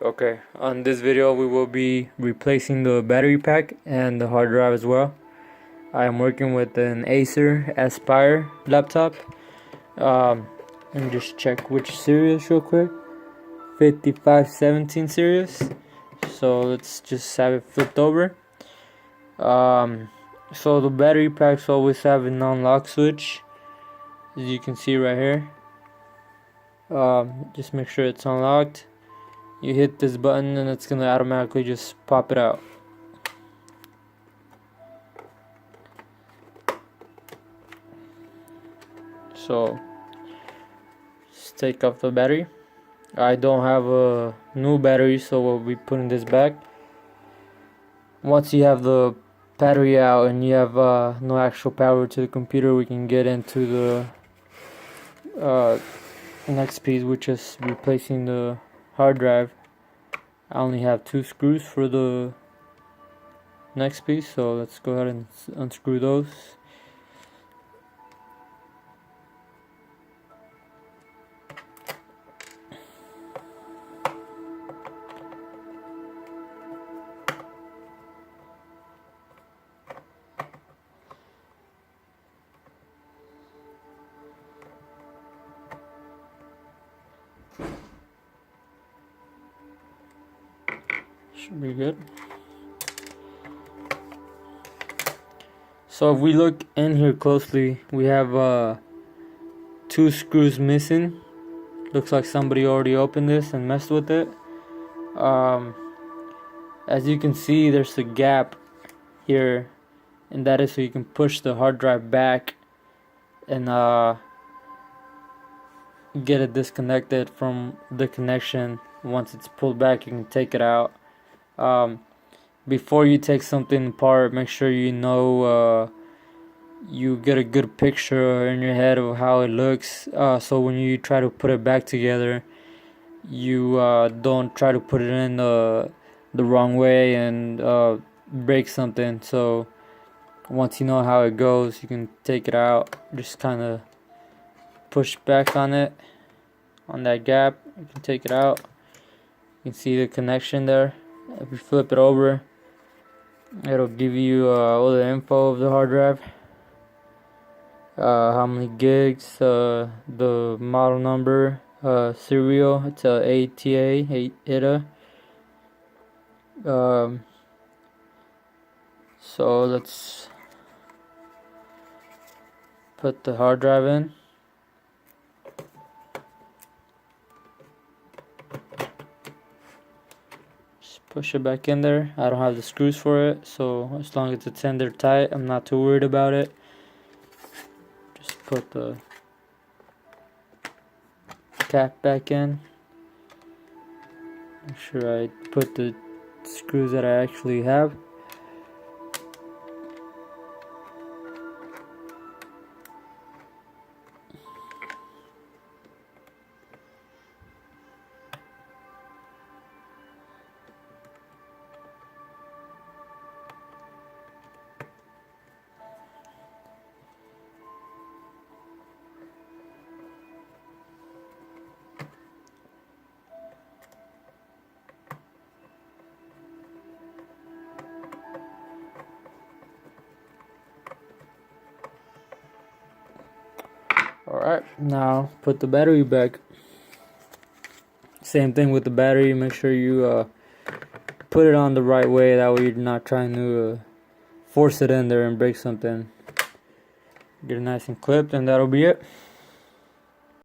Okay, on this video we will be replacing the battery pack and the hard drive as well. I am working with an Acer Aspire laptop. Let me just check which series real quick. 5517 series. So let's just have it flipped over. So the battery packs always have a non-lock switch, as you can see right here. Just make sure it's unlocked. You hit this button and it's gonna automatically just pop it out. So just take off the battery. I don't have a new battery, so we'll be putting this back. Once you have the battery out and you have no actual power to the computer, we can get into the next piece, which is replacing the hard drive. I only have 2 screws for the next piece, so let's go ahead and unscrew those. Should be good. So if we look in here closely, we have 2 screws missing. Looks like somebody already opened this and messed with it. As you can see, there's a gap here, and that is so you can push the hard drive back and get it disconnected from the connection. Once it's pulled back, you can take it out. Before you take something apart, make sure you know you get a good picture in your head of how it looks, so when you try to put it back together, you don't try to put it in the wrong way and break something. So once you know how it goes, you can take it out. Just kind of push back on it, on that gap. You can take it out. You can see the connection there. If you flip it over, it'll give you all the info of the hard drive, how many gigs, the model number, serial. It's a ATA. So let's put the hard drive in. Push it back in there. I don't have the screws for it, so as long as it's in there tight, I'm not too worried about it. Just put the cap back in. Make sure I put the screws that I actually have. Alright, now put the battery back. Same thing with the battery. Make sure you put it on the right way. That way you're not trying to force it in there and break something. Get it nice and clipped, and that'll be it.